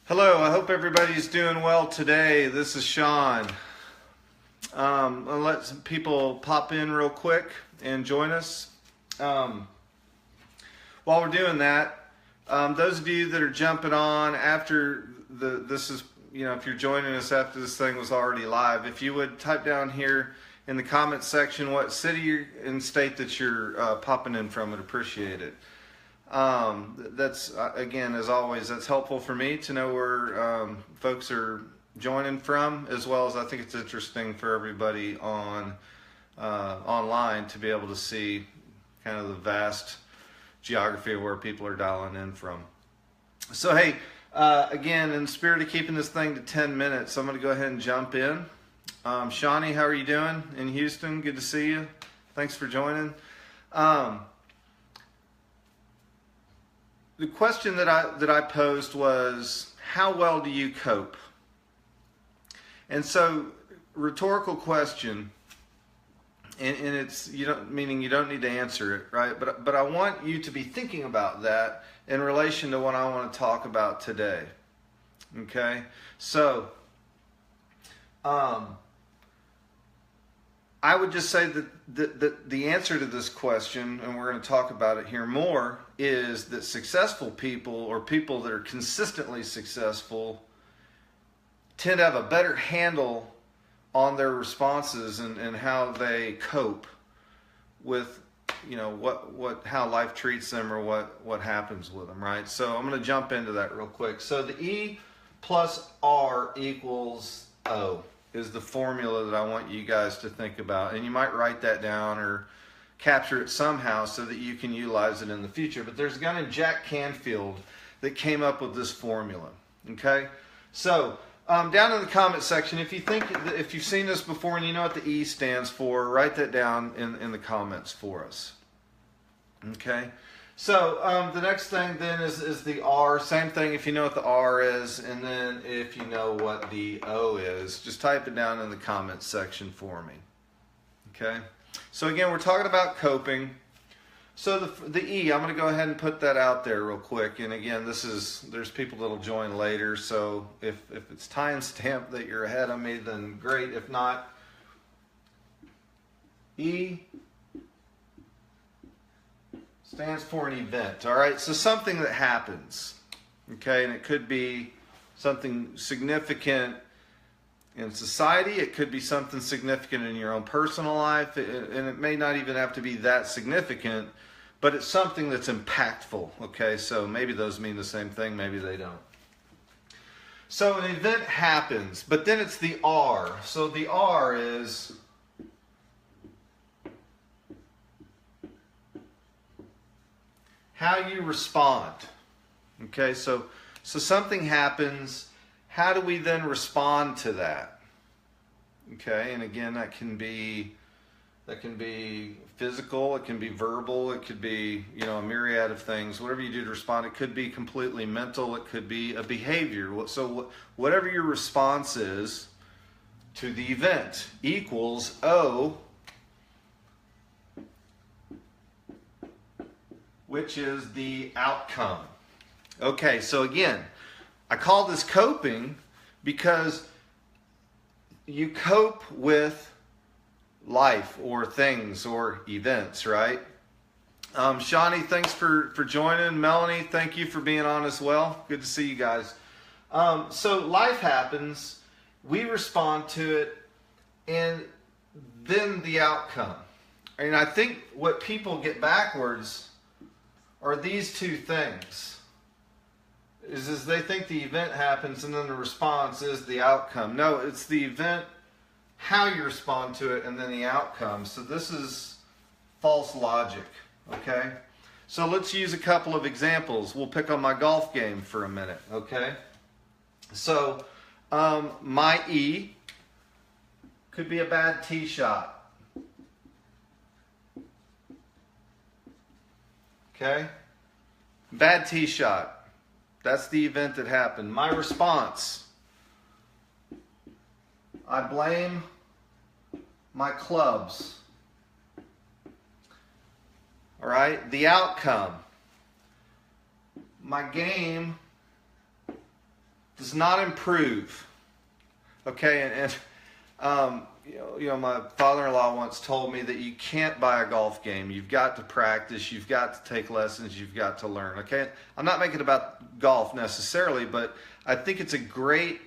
Hello, I hope everybody's doing well today. This is Sean. I'll let some people pop in real quick and join us. While we're doing that, those of you that are jumping on after this is, if you're joining us after this thing was already live, if you would type down here in the comments section what city and state that you're popping in from, I'd appreciate it. That's again, as always, that's helpful for me to know where folks are joining from, as well as I think it's interesting for everybody on online to be able to see kind of the vast geography of where people are dialing in from. So hey, again, in the spirit of keeping this thing to 10 minutes, I'm going to go ahead and jump in. Shawnee, how are you doing in Houston? Good to see you. Thanks for joining. The question that I posed was, how well do you cope? And so, rhetorical question, and it's meaning you don't need to answer it, right? But I want you to be thinking about that in relation to what I want to talk about today. Okay, so I would just say that the answer to this question, and we're going to talk about it here more, is that successful people, or people that are consistently successful, tend to have a better handle on their responses and how they cope with how life treats them or what happens with them, right? So I'm going to jump into that real quick. So the E plus R equals O is the formula that I want you guys to think about. And you might write that down or capture it somehow so that you can utilize it in the future. But there's a guy named Jack Canfield that came up with this formula. Okay? So, down in the comment section, if you've seen this before and you know what the E stands for, write that down in the comments for us. Okay? So the next thing then is the R. Same thing if you know what the R is, and then if you know what the O is, just type it down in the comments section for me. Okay? So again, we're talking about coping. So the E, I'm going to go ahead and put that out there real quick. And again, there's people that'll join later. So if it's time stamped that you're ahead of me, then great. If not, E stands for an event. All right, so something that happens. Okay, and it could be something significant in society. It could be something significant in your own personal life, and it may not even have to be that significant, but it's something that's impactful. Okay, so maybe those mean the same thing, maybe they don't. So an event happens, but then it's the R. So the R is how you respond. Okay, so something happens. How do we then respond to that? Okay, and again, that can be physical, it can be verbal, it could be a myriad of things. Whatever you do to respond, it could be completely mental, it could be a behavior. So whatever your response is to the event equals O, which is the outcome. Okay, so again, I call this coping because you cope with life or things or events, right? Shawnee, thanks for joining. Melanie, thank you for being on as well. Good to see you guys. So life happens, we respond to it, and then the outcome. And I think what people get backwards are these two things. Is they think the event happens and then the response is the outcome. No, it's the event, how you respond to it, and then the outcome. So this is false logic, okay? So let's use a couple of examples. We'll pick on my golf game for a minute, okay? So my E could be a bad tee shot. Okay? Bad tee shot. That's the event that happened. My response, I blame my clubs. All right? The outcome, my game does not improve. Okay, my father-in-law once told me that you can't buy a golf game. You've got to practice. You've got to take lessons. You've got to learn. Okay, I'm not making it about golf necessarily, but I think it's a great.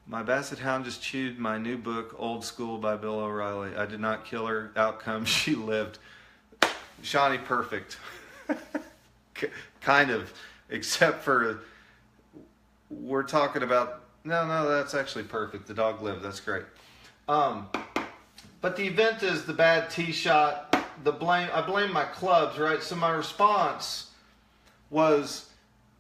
My Basset Hound just chewed my new book, Old School by Bill O'Reilly. I did not kill her. Outcome, she lived. Shawnee, perfect. Kind of, except for we're talking about. No, that's actually perfect. The dog lived. That's great. But the event is the bad tee shot. I blame my clubs, right? So my response was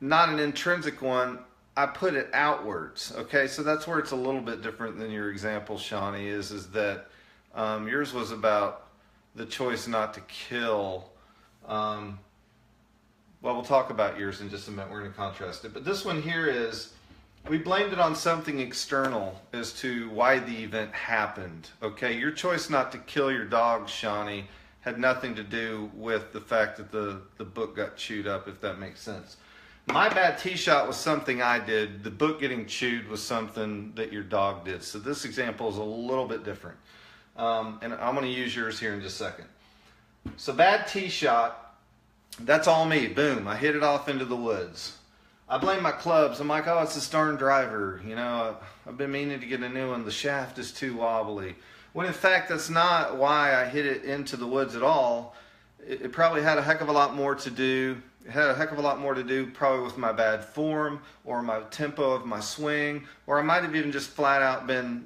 not an intrinsic one. I put it outwards. Okay, so that's where it's a little bit different than your example, Shawnee. Is that yours was about the choice not to kill. Well, we'll talk about yours in just a minute. We're going to contrast it. But this one here is. We blamed it on something external as to why the event happened. Okay, your choice not to kill your dog, Shawnee, had nothing to do with the fact that the book got chewed up, if that makes sense. My bad tee shot was something I did. The book getting chewed was something that your dog did. So this example is a little bit different. And I'm going to use yours here in just a second. So bad tee shot, that's all me. Boom, I hit it off into the woods. I blame my clubs. I'm like, oh, it's the Stern driver. I've been meaning to get a new one. The shaft is too wobbly. When in fact, that's not why I hit it into the woods at all. It probably had a heck of a lot more to do. It had a heck of a lot more to do probably with my bad form or my tempo of my swing, or I might have even just flat out been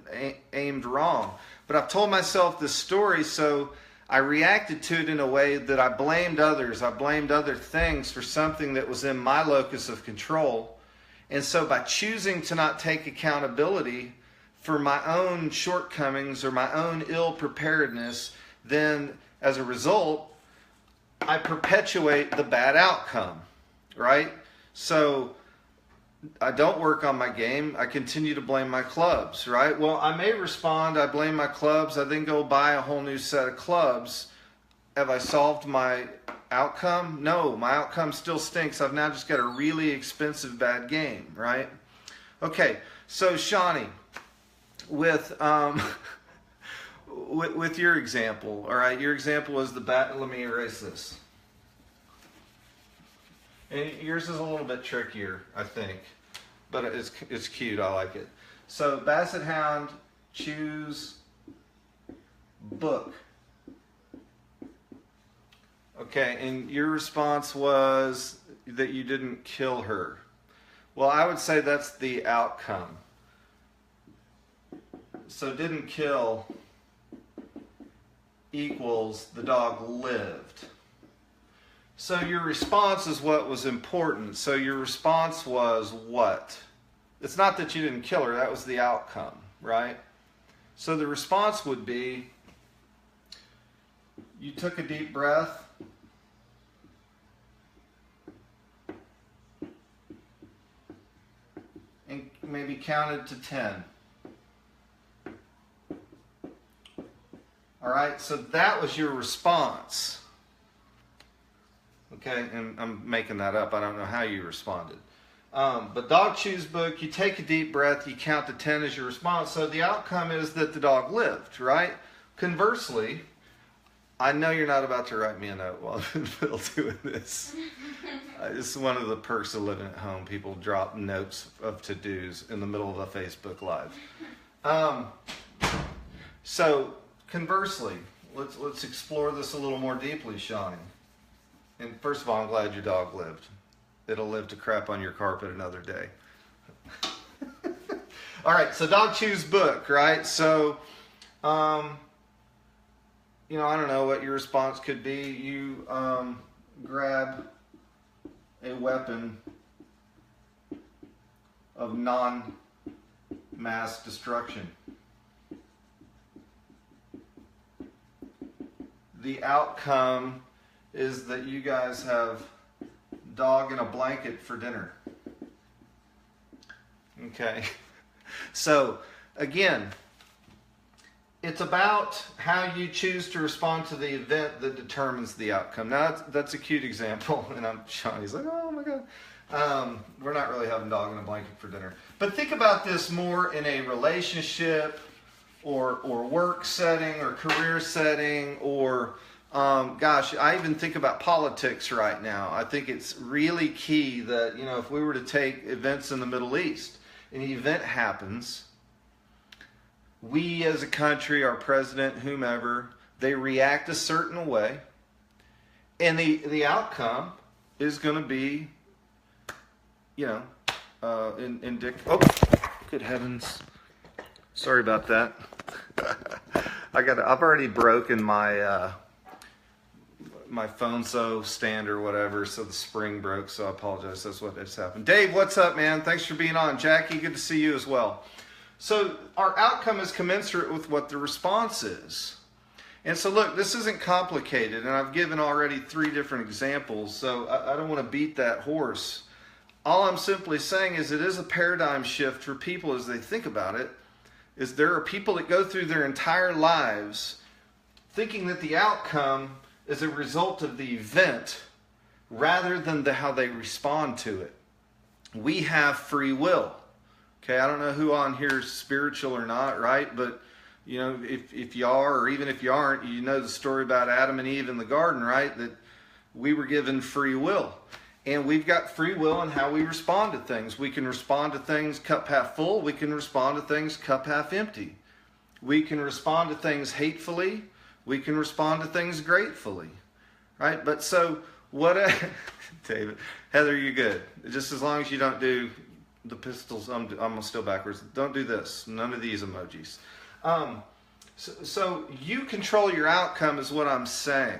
aimed wrong. But I've told myself this story, so I reacted to it in a way that I blamed others. I blamed other things for something that was in my locus of control. And so by choosing to not take accountability for my own shortcomings or my own ill preparedness, then as a result, I perpetuate the bad outcome, right? So I don't work on my game. I continue to blame my clubs, right? Well, I may respond, I blame my clubs, I then go buy a whole new set of clubs. Have I solved my outcome? No, my outcome still stinks. I've now just got a really expensive bad game, right? Okay, so Shawnee, with your example, all right, your example was the bat. Let me erase this. And yours is a little bit trickier, I think, but it's cute. I like it. So Basset Hound, choose book. Okay, and your response was that you didn't kill her. Well, I would say that's the outcome. So didn't kill equals the dog lived. So your response is what was important. So your response was what? It's not that you didn't kill her, that was the outcome, right? So the response would be, you took a deep breath, and maybe counted to 10. All right, so that was your response. Okay, and I'm making that up. I don't know how you responded. But dog choose book, you take a deep breath, you count to 10 as your response. So the outcome is that the dog lived, right? Conversely, I know you're not about to write me a note while I'm in the middle doing this. It's one of the perks of living at home. People drop notes of to-dos in the middle of a Facebook Live. So conversely, let's explore this a little more deeply, Shawnee. And first of all, I'm glad your dog lived. It'll live to crap on your carpet another day. All right, so dog choose book, right? So, I don't know what your response could be. You grab a weapon of non-mass destruction. The outcome is that you guys have dog in a blanket for dinner. Okay. So, again, it's about how you choose to respond to the event that determines the outcome. Now, that's a cute example, and Shawnee's like, oh my God. We're not really having dog in a blanket for dinner. But think about this more in a relationship or work setting or career setting or, gosh, I even think about politics right now. I think it's really key that, if we were to take events in the Middle East, an event happens, we as a country, our president, whomever, they react a certain way, and the outcome is going to be, oh, good heavens. Sorry about that. I've already broken my my phone stand or whatever, so the spring broke, so I apologize. That's what just happened. Dave, what's up, man? Thanks for being on. Jackie, good to see you as well. So our outcome is commensurate with what the response is. And so look, this isn't complicated, and I've given already 3 different examples, so I don't want to beat that horse. All I'm simply saying is it is a paradigm shift for people as they think about it, is there are people that go through their entire lives thinking that the outcome is a result of the event rather than how they respond to it. We have free will. Okay, I don't know who on here is spiritual or not, right? But, if you are, or even if you aren't, you know the story about Adam and Eve in the garden, right? That we were given free will. And we've got free will in how we respond to things. We can respond to things cup half full. We can respond to things cup half empty. We can respond to things hatefully. We can respond to things gratefully. Right? But so, David, Heather, you're good. Just as long as you don't do the pistols, I'm still backwards. Don't do this. None of these emojis. So you control your outcome is what I'm saying.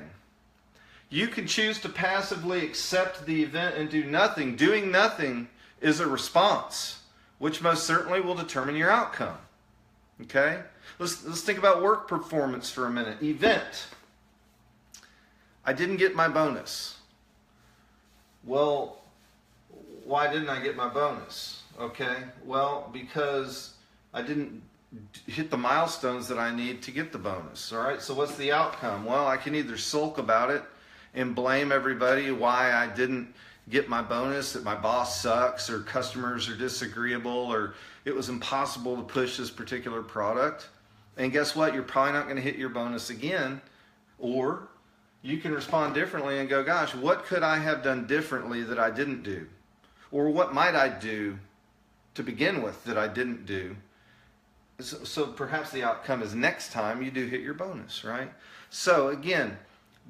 You can choose to passively accept the event and do nothing. Doing nothing is a response, which most certainly will determine your outcome. Okay? Let's think about work performance for a minute. Event. I didn't get my bonus. Well, why didn't I get my bonus? Okay? Well, because I didn't hit the milestones that I need to get the bonus. All right? So what's the outcome? Well, I can either sulk about it and blame everybody why I didn't get my bonus, that my boss sucks or customers are disagreeable or it was impossible to push this particular product. And guess what? You're probably not going to hit your bonus again. Or you can respond differently and go, gosh, what could I have done differently that I didn't do? Or what might I do to begin with that I didn't do? So perhaps the outcome is next time you do hit your bonus, right? So again,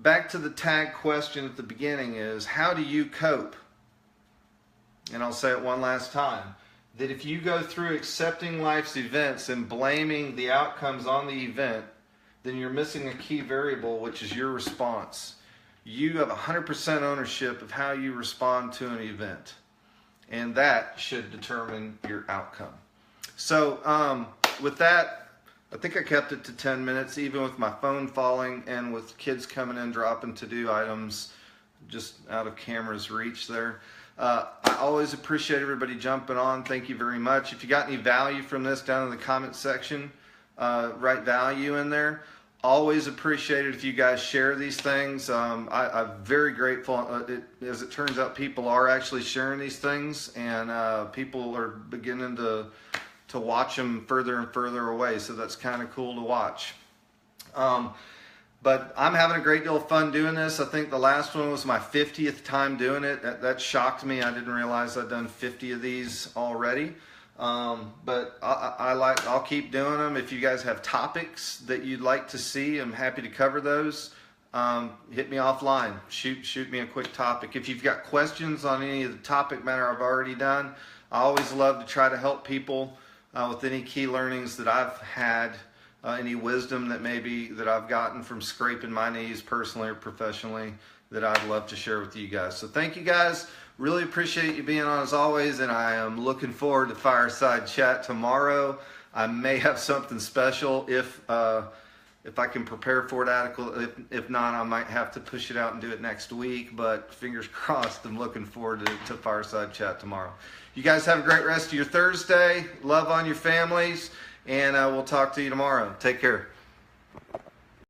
back to the tag question at the beginning is, how do you cope? And I'll say it one last time, that if you go through accepting life's events and blaming the outcomes on the event, then you're missing a key variable, which is your response. You have 100% ownership of how you respond to an event. And that should determine your outcome. So with that, I think I kept it to 10 minutes, even with my phone falling and with kids coming in, dropping to-do items just out of camera's reach there. I always appreciate everybody jumping on. Thank you very much. If you got any value from this, down in the comment section, write value in there. Always appreciate it if you guys share these things. I'm very grateful. As it turns out, people are actually sharing these things, and people are beginning to watch them further and further away, so that's kind of cool to watch. But I'm having a great deal of fun doing this. I think the last one was my 50th time doing it. That shocked me. I didn't realize I'd done 50 of these already. But I'll keep doing them. If you guys have topics that you'd like to see, I'm happy to cover those. Hit me offline. Shoot me a quick topic. If you've got questions on any of the topic matter I've already done, I always love to try to help people with any key learnings that I've had, any wisdom that I've gotten from scraping my knees personally or professionally that I'd love to share with you guys. So thank you guys. Really appreciate you being on as always, and I am looking forward to Fireside Chat tomorrow. I may have something special if I can prepare for it adequately. If not, I might have to push it out and do it next week, but fingers crossed, I'm looking forward to Fireside Chat tomorrow. You guys have a great rest of your Thursday. Love on your families, and we'll talk to you tomorrow. Take care.